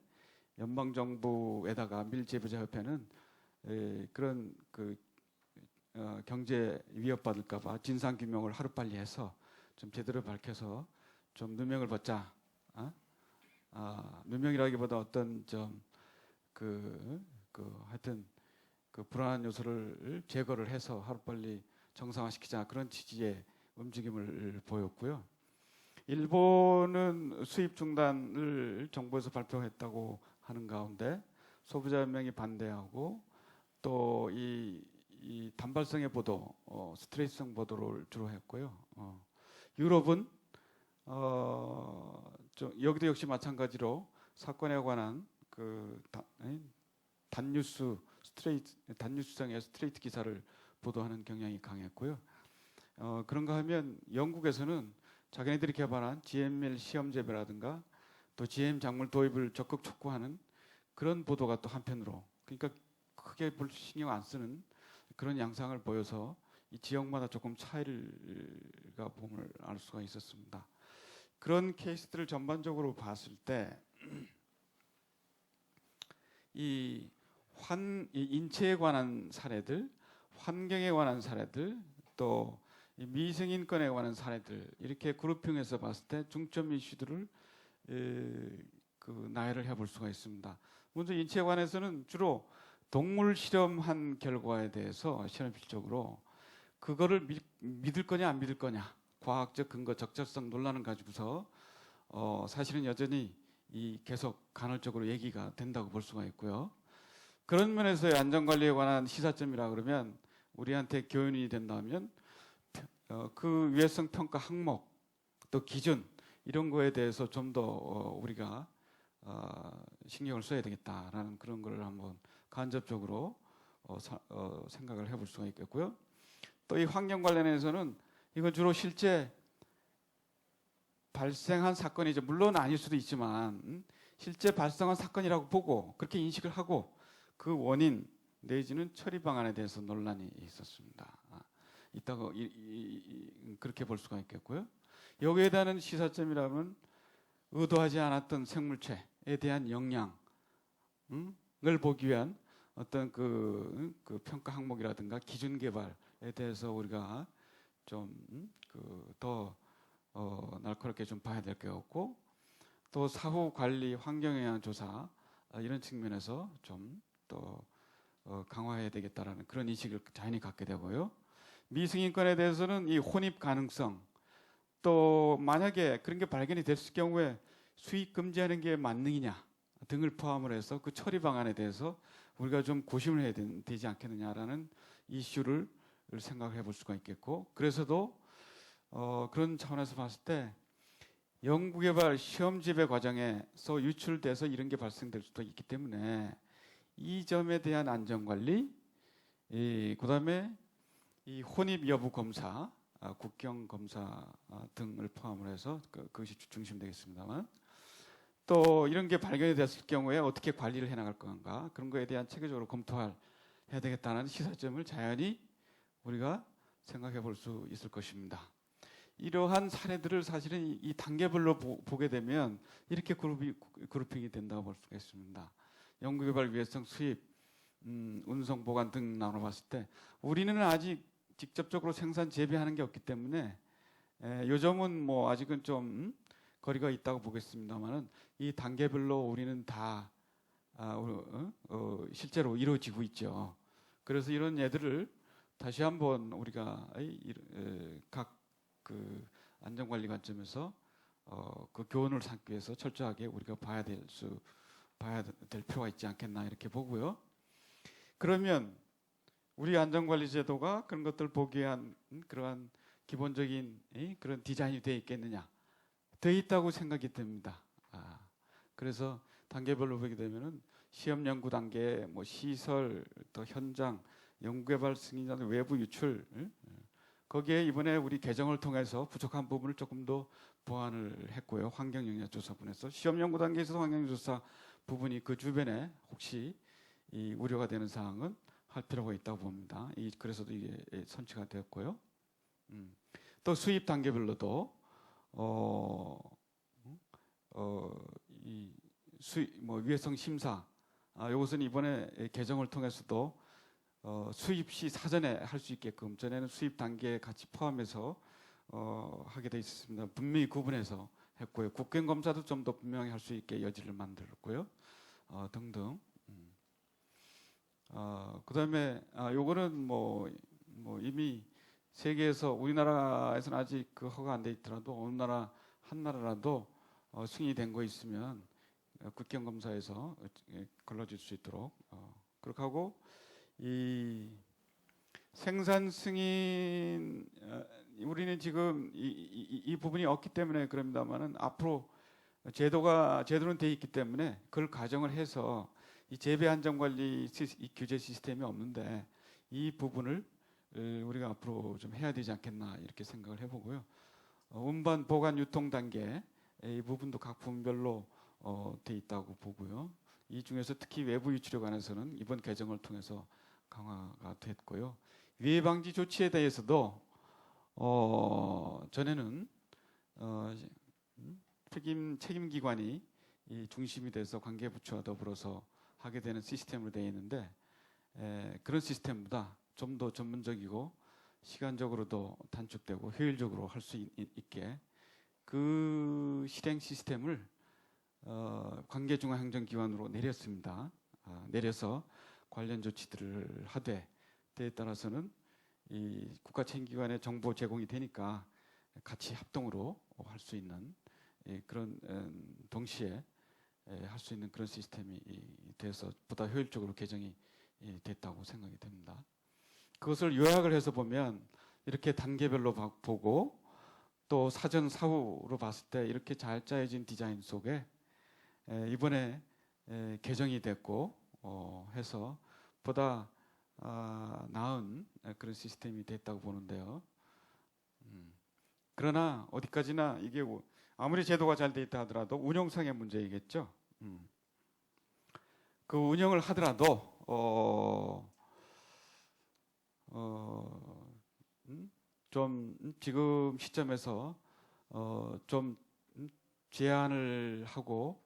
연방 정부에다가 밀 재배자 협회는 그런 그 경제 위협받을까봐 진상 규명을 하루빨리 해서 좀 제대로 밝혀서 좀 누명을 벗자. 누명이라기보다 어떤 하여튼 그 불안한 요소를 제거를 해서 하루빨리 정상화시키자, 그런 취지의 움직임을 보였고요. 일본은 수입 중단을 정부에서 발표했다고 하는 가운데 소비자 연맹이 반대하고 또 이 단발성의 보도, 스트레이트성 보도를 주로 했고요. 유럽은 여기도 역시 마찬가지로 사건에 관한 단뉴스성의 스트레이트 기사를 보도하는 경향이 강했고요. 그런가 하면 영국에서는 자기네들이 개발한 GML 시험 재배라든가 또 GM 작물 도입을 적극 촉구하는 그런 보도가 또 한편으로, 그러니까 크게 볼 신경 안 쓰는 그런 양상을 보여서 이 지역마다 조금 차이가 봄을 알 수가 있었습니다. 그런 케이스들을 전반적으로 봤을 때 이 인체에 관한 사례들, 환경에 관한 사례들, 또 미성인권에 관한 사례들, 이렇게 그룹핑해서 봤을 때 중점 이슈들을 나열을 해볼 수가 있습니다. 먼저 인체에 관해서는 주로 동물 실험한 결과에 대해서 실험실적으로 그거를 믿을 거냐 안 믿을 거냐, 과학적 근거 적절성 논란을 가지고서 사실은 여전히 계속 간헐적으로 얘기가 된다고 볼 수가 있고요. 그런 면에서의 안전관리에 관한 시사점이라 그러면 우리한테 교훈이 된다면 그 위해성 평가 항목 또 기준 이런 거에 대해서 좀 더 우리가 신경을 써야 되겠다라는 그런 걸 한번 간접적으로 생각을 해볼 수가 있겠고요. 또 이 환경 관련해서는 이건 주로 실제 발생한 사건이죠. 물론 아닐 수도 있지만 실제 발생한 사건이라고 보고 그렇게 인식을 하고 그 원인 내지는 처리 방안에 대해서 논란이 있었습니다. 있다고 그렇게 볼 수가 있겠고요. 여기에 대한 시사점이라면 의도하지 않았던 생물체에 대한 영향을 보기 위한 어떤 그 평가 항목이라든가 기준 개발에 대해서 우리가 좀 더 날카롭게 좀 봐야 될 것 같고, 또 사후 관리 환경영향 조사 이런 측면에서 좀 또 강화해야 되겠다라는 그런 인식을 자연히 갖게 되고요. 미승인권에 대해서는 이 혼입 가능성, 또 만약에 그런 게 발견이 됐을 경우에 수입 금지하는 게 만능이냐 등을 포함을 해서 그 처리 방안에 대해서 우리가 좀 고심을 해야 되지 않겠느냐라는 이슈를 생각해 볼 수가 있겠고, 그래서도 그런 차원에서 봤을 때 연구개발 시험 지배 과정에서 유출돼서 이런 게 발생될 수도 있기 때문에 이 점에 대한 안전관리, 그다음에 이 혼입 여부 검사, 국경 검사 등을 포함을 해서 그것이 중심되겠습니다만, 또 이런 게 발견이 됐을 경우에 어떻게 관리를 해나갈 건가, 그런 거에 대한 체계적으로 해야 되겠다는 시사점을 자연히 우리가 생각해 볼 수 있을 것입니다. 이러한 사례들을 사실은 이 단계별로 보게 되면 이렇게 그룹핑이 된다고 볼 수가 있습니다. 연구개발 위해성, 수입, 운송, 보관 등 나눠봤을 때 우리는 아직 직접적으로 생산 재배하는 게 없기 때문에 요점은 뭐 아직은 좀 거리가 있다고 보겠습니다만은 이 단계별로 우리는 다 실제로 이루어지고 있죠. 그래서 이런 예들을 다시 한번 우리가 각 그 안전관리 관점에서 그 교훈을 삼기 위해서 철저하게 우리가 봐야 될 필요가 있지 않겠나 이렇게 보고요. 그러면 우리 안전관리 제도가 그런 것들을 보기 위한 그러한 기본적인 그런 디자인이 되어 있겠느냐? 되어 있다고 생각이 됩니다. 그래서 단계별로 보게 되면은 시험 연구 단계, 뭐 시설, 또 현장, 연구개발 승인자들 외부 유출, 거기에 이번에 우리 개정을 통해서 부족한 부분을 조금 더 보완을 했고요. 환경 영향 조사분에서 시험 연구 단계에서 환경 조사 부분이 그 주변에 혹시 이 우려가 되는 사항은 할 필요가 있다고 봅니다. 그래서도 이게 선치가 되었고요. 또 수입 단계별로도 위해성 심사, 이것은 이번에 개정을 통해서도 수입 시 사전에 할 수 있게끔 전에는 수입 단계에 같이 포함해서 하게 돼 있습니다. 분명히 구분해서 했고요. 국경 검사도 좀 더 분명히 할 수 있게 여지를 만들었고요. 등등. 그다음에 요거는 뭐 이미 세계에서 우리나라에서는 아직 그 허가 안 돼 있더라도 어느 나라 한 나라라도 승인된 거 있으면 국경 검사에서 걸러질 수 있도록 그렇게 하고 이 생산 승인 우리는 지금 이 부분이 없기 때문에 그럽니다만은 앞으로 제도는 돼 있기 때문에 그걸 가정을 해서 이 재배 안전 관리 이 규제 시스템이 없는데 이 부분을 우리가 앞으로 좀 해야 되지 않겠나 이렇게 생각을 해보고요. 운반, 보관, 유통 단계 이 부분도 각 부분별로 돼 있다고 보고요. 이 중에서 특히 외부 유출에 관해서는 이번 개정을 통해서 강화가 됐고요. 위해 방지 조치에 대해서도 전에는 책임 기관이 이 중심이 돼서 관계 부처와 더불어서 하게 되는 시스템으로 되어 있는데 그런 시스템보다 좀 더 전문적이고 시간적으로도 단축되고 효율적으로 할 수 있게 그 실행 시스템을 관계중앙행정기관으로 내렸습니다. 내려서 관련 조치들을 하되 때에 따라서는 이 국가책임기관의 정보 제공이 되니까 같이 합동으로 할 수 있는 그런 동시에 할 수 있는 그런 시스템이 돼서 보다 효율적으로 개정이 됐다고 생각이 됩니다. 그것을 요약을 해서 보면 이렇게 단계별로 보고 또 사전 사후로 봤을 때 이렇게 잘 짜여진 디자인 속에 이번에 개정이 됐고 해서 보다 나은 그런 시스템이 됐다고 보는데요. 그러나 어디까지나 이게 아무리 제도가 잘 돼 있다 하더라도 운영상의 문제이겠죠. 그 운영을 하더라도 좀 지금 시점에서 좀 제한을 하고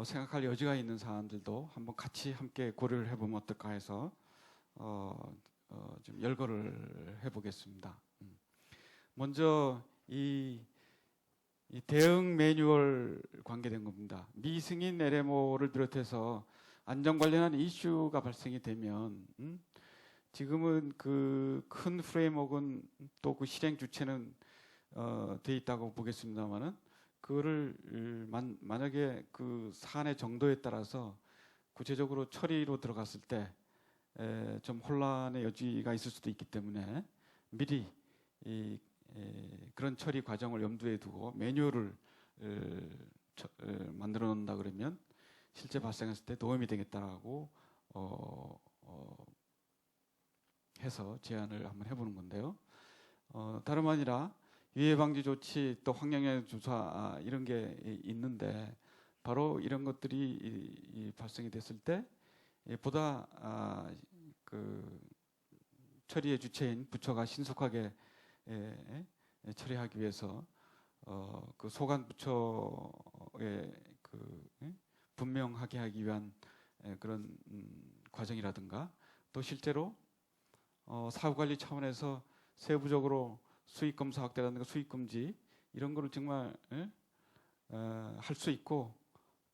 생각할 여지가 있는 사안들도 한번 같이 함께 고려를 해보면 어떨까 해서 좀 열거를 해보겠습니다. 먼저 이 대응 매뉴얼 관계된 겁니다. 미승인 LMO를 비롯해서 안전 관련한 이슈가 발생이 되면 지금은 그 큰 프레임워크는 또 그 실행 주체는 돼 있다고 보겠습니다만은 그거를 만약에 그 사안의 정도에 따라서 구체적으로 처리로 들어갔을 때 좀 혼란의 여지가 있을 수도 있기 때문에 미리 그런 처리 과정을 염두에 두고 매뉴얼을 만들어 놓는다 그러면 실제 발생했을 때 도움이 되겠다라고 해서 제안을 한번 해보는 건데요. 다름 아니라 위해 방지 조치 또 환경영향 조사 이런 게 있는데 바로 이런 것들이 발생이 됐을 때 보다 그 처리의 주체인 부처가 신속하게 처리하기 위해서 그 소관 부처의 그 분명하게 하기 위한 그런 과정이라든가 또 실제로 사후관리 차원에서 세부적으로 수익 검사 확대라든가 수익 금지 이런 거를 정말 할 수 있고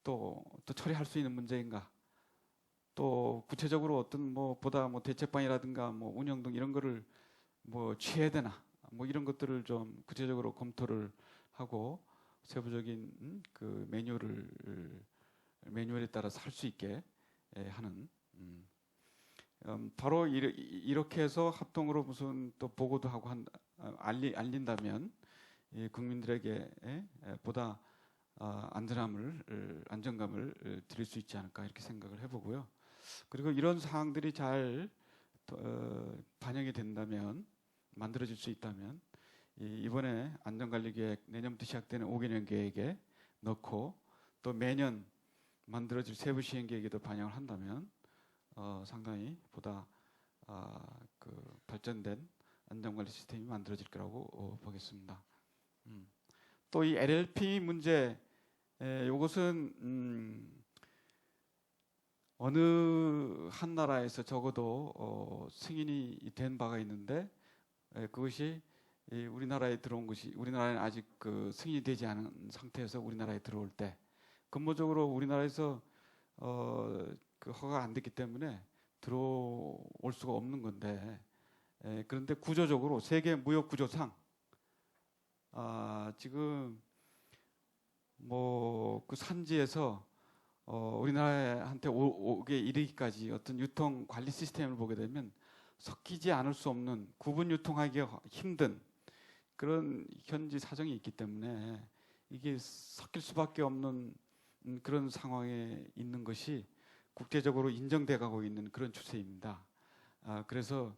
또 처리할 수 있는 문제인가 또 구체적으로 어떤 뭐 보다 뭐 대책방이라든가 뭐 운영 등 이런 거를 뭐 취해야 되나 뭐 이런 것들을 좀 구체적으로 검토를 하고 세부적인 그 매뉴얼에 따라서 할 수 있게 하는 바로 이렇게 해서 합동으로 무슨 또 보고도 하고 알린다면 국민들에게 보다 안정감을 드릴 수 있지 않을까 이렇게 생각을 해보고요. 그리고 이런 사항들이 잘 반영이 된다면 만들어질 수 있다면 이번에 안전관리계획 내년부터 시작되는 5개년 계획에 넣고 또 매년 만들어질 세부 시행 계획에도 반영을 한다면 상당히 보다 그 발전된 안전관리 시스템이 만들어질 거라고 보겠습니다. 또 이 LLP 문제 이것은 어느 한 나라에서 적어도 승인이 된 바가 있는데 그것이 우리나라에 들어온 것이 우리나라는 아직 그 승인이 되지 않은 상태에서 우리나라에 들어올 때 근본적으로 우리나라에서 그 허가가 안 됐기 때문에 들어올 수가 없는 건데 그런데 구조적으로 세계 무역 구조상 지금 뭐 그 산지에서 우리나라한테 오게 이르기까지 어떤 유통 관리 시스템을 보게 되면 섞이지 않을 수 없는 구분 유통하기 힘든 그런 현지 사정이 있기 때문에 이게 섞일 수밖에 없는 그런 상황에 있는 것이 국제적으로 인정돼 가고 있는 그런 추세입니다. 그래서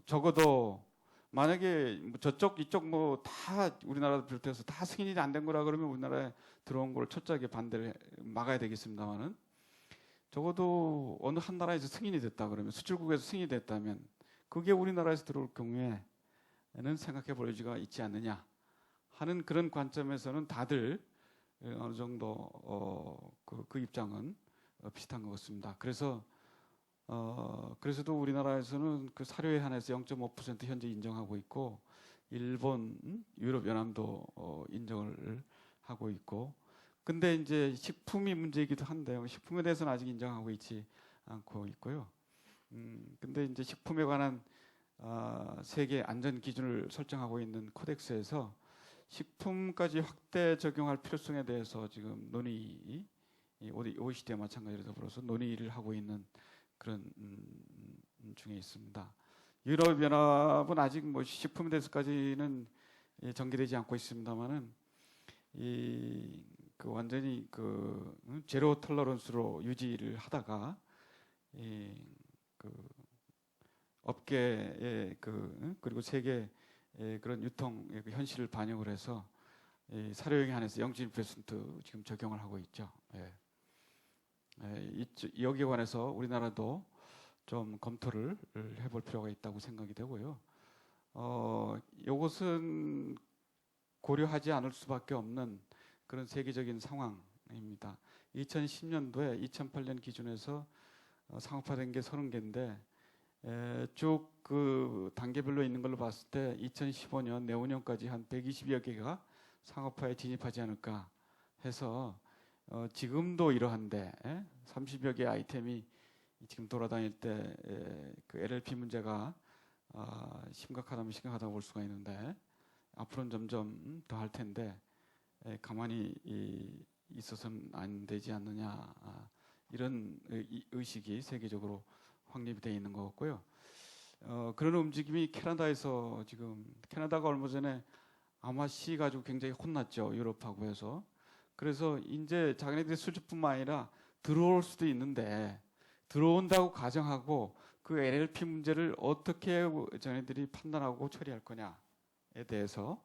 적어도 만약에 뭐 저쪽 이쪽 뭐 다 우리나라 비롯해서 다 승인이 안 된 거라 그러면 우리나라에 들어온 걸 철저하게 반대를 막아야 되겠습니다만은 적어도 어느 한 나라에서 승인이 됐다 그러면 수출국에서 승인이 됐다면 그게 우리나라에서 들어올 경우에는 생각해 볼 여지가 있지 않느냐 하는 그런 관점에서는 다들 어느 정도 그 입장은 비슷한 것 같습니다. 그래서 그래서도 우리나라에서는 그 사료에 한해서 0.5% 현재 인정하고 있고 일본, 유럽 연합도 인정을 하고 있고 근데 이제 식품이 문제이기도 한데요. 식품에 대해서는 아직 인정하고 있지 않고 있고요. 근데 이제 식품에 관한 세계 안전 기준을 설정하고 있는 코덱스에서 식품까지 확대 적용할 필요성에 대해서 지금 논의 OECD와 마찬가지로 더불어서 논의를 하고 있는 그런 중에 있습니다. 유럽연합은 아직 뭐 식품에 대해서까지는 전개되지 않고 있습니다만은 그 완전히 그 제로 톨러런스로 유지를 하다가 그 업계의 그리고 세계 그런 유통의 그 현실을 반영을 해서 사료용에 한해서 0.1% 지금 적용을 하고 있죠. 여기에 관해서 우리나라도 좀 검토를 해볼 필요가 있다고 생각이 되고요. 이것은 고려하지 않을 수밖에 없는 그런 세계적인 상황입니다. 2010년도에 2008년 기준에서 상업화된 게 30개인데 쭉 그 단계별로 있는 걸로 봤을 때 2015년 내후년까지 한 120여 개가 상업화에 진입하지 않을까 해서 지금도 이러한데 30여 개 아이템이 지금 돌아다닐 때 그 LLP 문제가 심각하다면 심각하다고 볼 수가 있는데 앞으로는 점점 더 할 텐데 가만히 있어서는 안 되지 않느냐 이런 의식이 세계적으로 확립이 되어 있는 것 같고요. 그런 움직임이 캐나다에서 지금 캐나다가 얼마 전에 아마씨 가지고 굉장히 혼났죠. 유럽하고 해서. 그래서 이제 자기네들이 수주뿐만 아니라 들어올 수도 있는데 들어온다고 가정하고 그 LLP 문제를 어떻게 자기네들이 판단하고 처리할 거냐에 대해서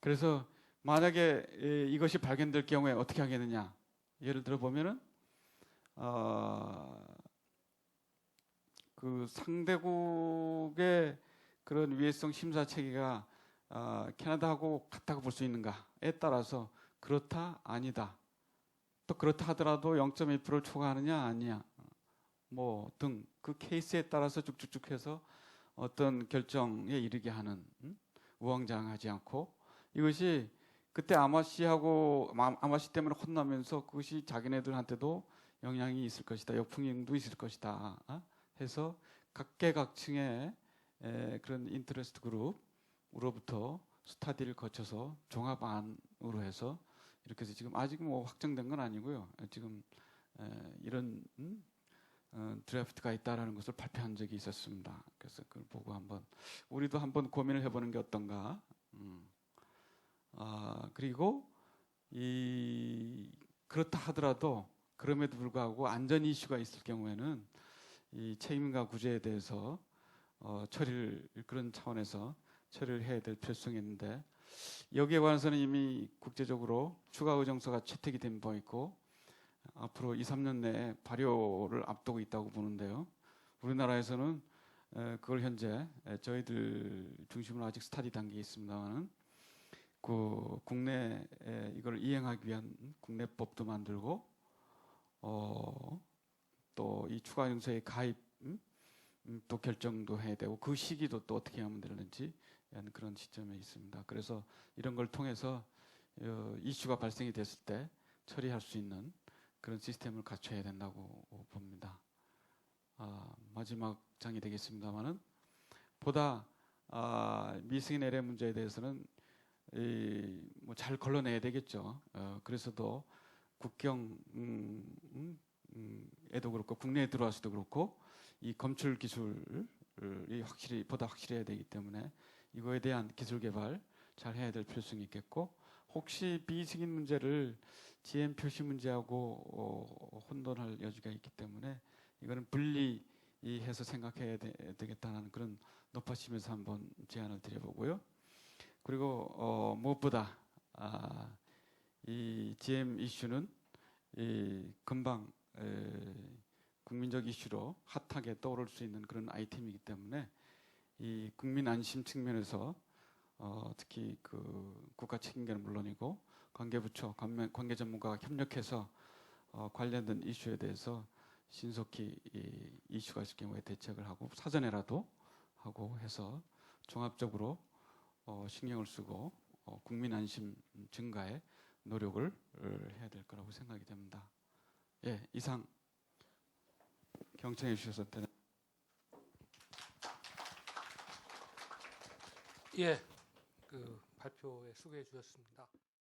그래서 만약에 이것이 발견될 경우에 어떻게 하겠느냐. 예를 들어 보면은 그 상대국의 그런 위해성 심사 체계가 캐나다하고 같다고 볼 수 있는가에 따라서 그렇다 아니다 또 그렇다 하더라도 0.1%를 초과하느냐 아니냐 뭐 등 그 케이스에 따라서 쭉쭉쭉 해서 어떤 결정에 이르게 하는 우왕좌왕하지 않고 이것이 그때 아마씨 때문에 혼나면서 그것이 자기네들한테도 영향이 있을 것이다 역풍도 있을 것이다 해서 각계각층의 그런 인터레스트 그룹으로부터 스타디를 거쳐서 종합안으로 해서 이렇게 해서 지금 아직 뭐 확정된 건 아니고요. 지금 이런 드래프트가 있다라는 것을 발표한 적이 있었습니다. 그래서 그걸 보고 우리도 한번 고민을 해보는 게 어떤가. 그리고 그렇다 하더라도 그럼에도 불구하고 안전 이슈가 있을 경우에는 이 책임과 구제에 대해서 처리를 그런 차원에서 처리를 해야 될 필요성이 있는데 여기에 관해서는 이미 국제적으로 추가 의정서가 채택이 된 바 있고 앞으로 2, 3년 내에 발효를 앞두고 있다고 보는데요. 우리나라에서는 그걸 현재 저희들 중심으로 아직 스타디 단계에 있습니다만은 그 국내에 이걸 이행하기 위한 국내법도 만들고 또 이 추가 용서의 가입 또 결정도 해야 되고 그 시기도 또 어떻게 하면 되는지 하는 그런 시점에 있습니다. 그래서 이런 걸 통해서 이슈가 발생이 됐을 때 처리할 수 있는 그런 시스템을 갖춰야 된다고 봅니다. 마지막 장이 되겠습니다만은 보다 미승인 LA 문제에 대해서는 뭐잘 걸러내야 되겠죠. 그래서도 국경 에도 그렇고 국내에 들어와서도 그렇고 이 검출 기술이 보다 확실해야 되기 때문에 이거에 대한 기술 개발 잘 해야 될 필요성이 있겠고 혹시 비승인 문제를 GM 표시 문제하고 혼돈할 여지가 있기 때문에 이거는 분리해서 생각해야 되겠다는 그런 높아심에서 한번 제안을 드려보고요. 그리고 무엇보다 이 GM 이슈는 금방 국민적 이슈로 핫하게 떠오를 수 있는 그런 아이템이기 때문에 이 국민 안심 측면에서 특히 그 국가 책임자는 물론이고 관계부처, 관계 전문가가 협력해서 관련된 이슈에 대해서 신속히 이 이슈가 있을 경우에 대책을 하고 사전에라도 하고 해서 종합적으로 신경을 쓰고 국민 안심 증가에 노력을 해야 될 거라고 생각이 됩니다. 예, 이상 경청해 주셔서 예, 그 발표에 수고해 주셨습니다.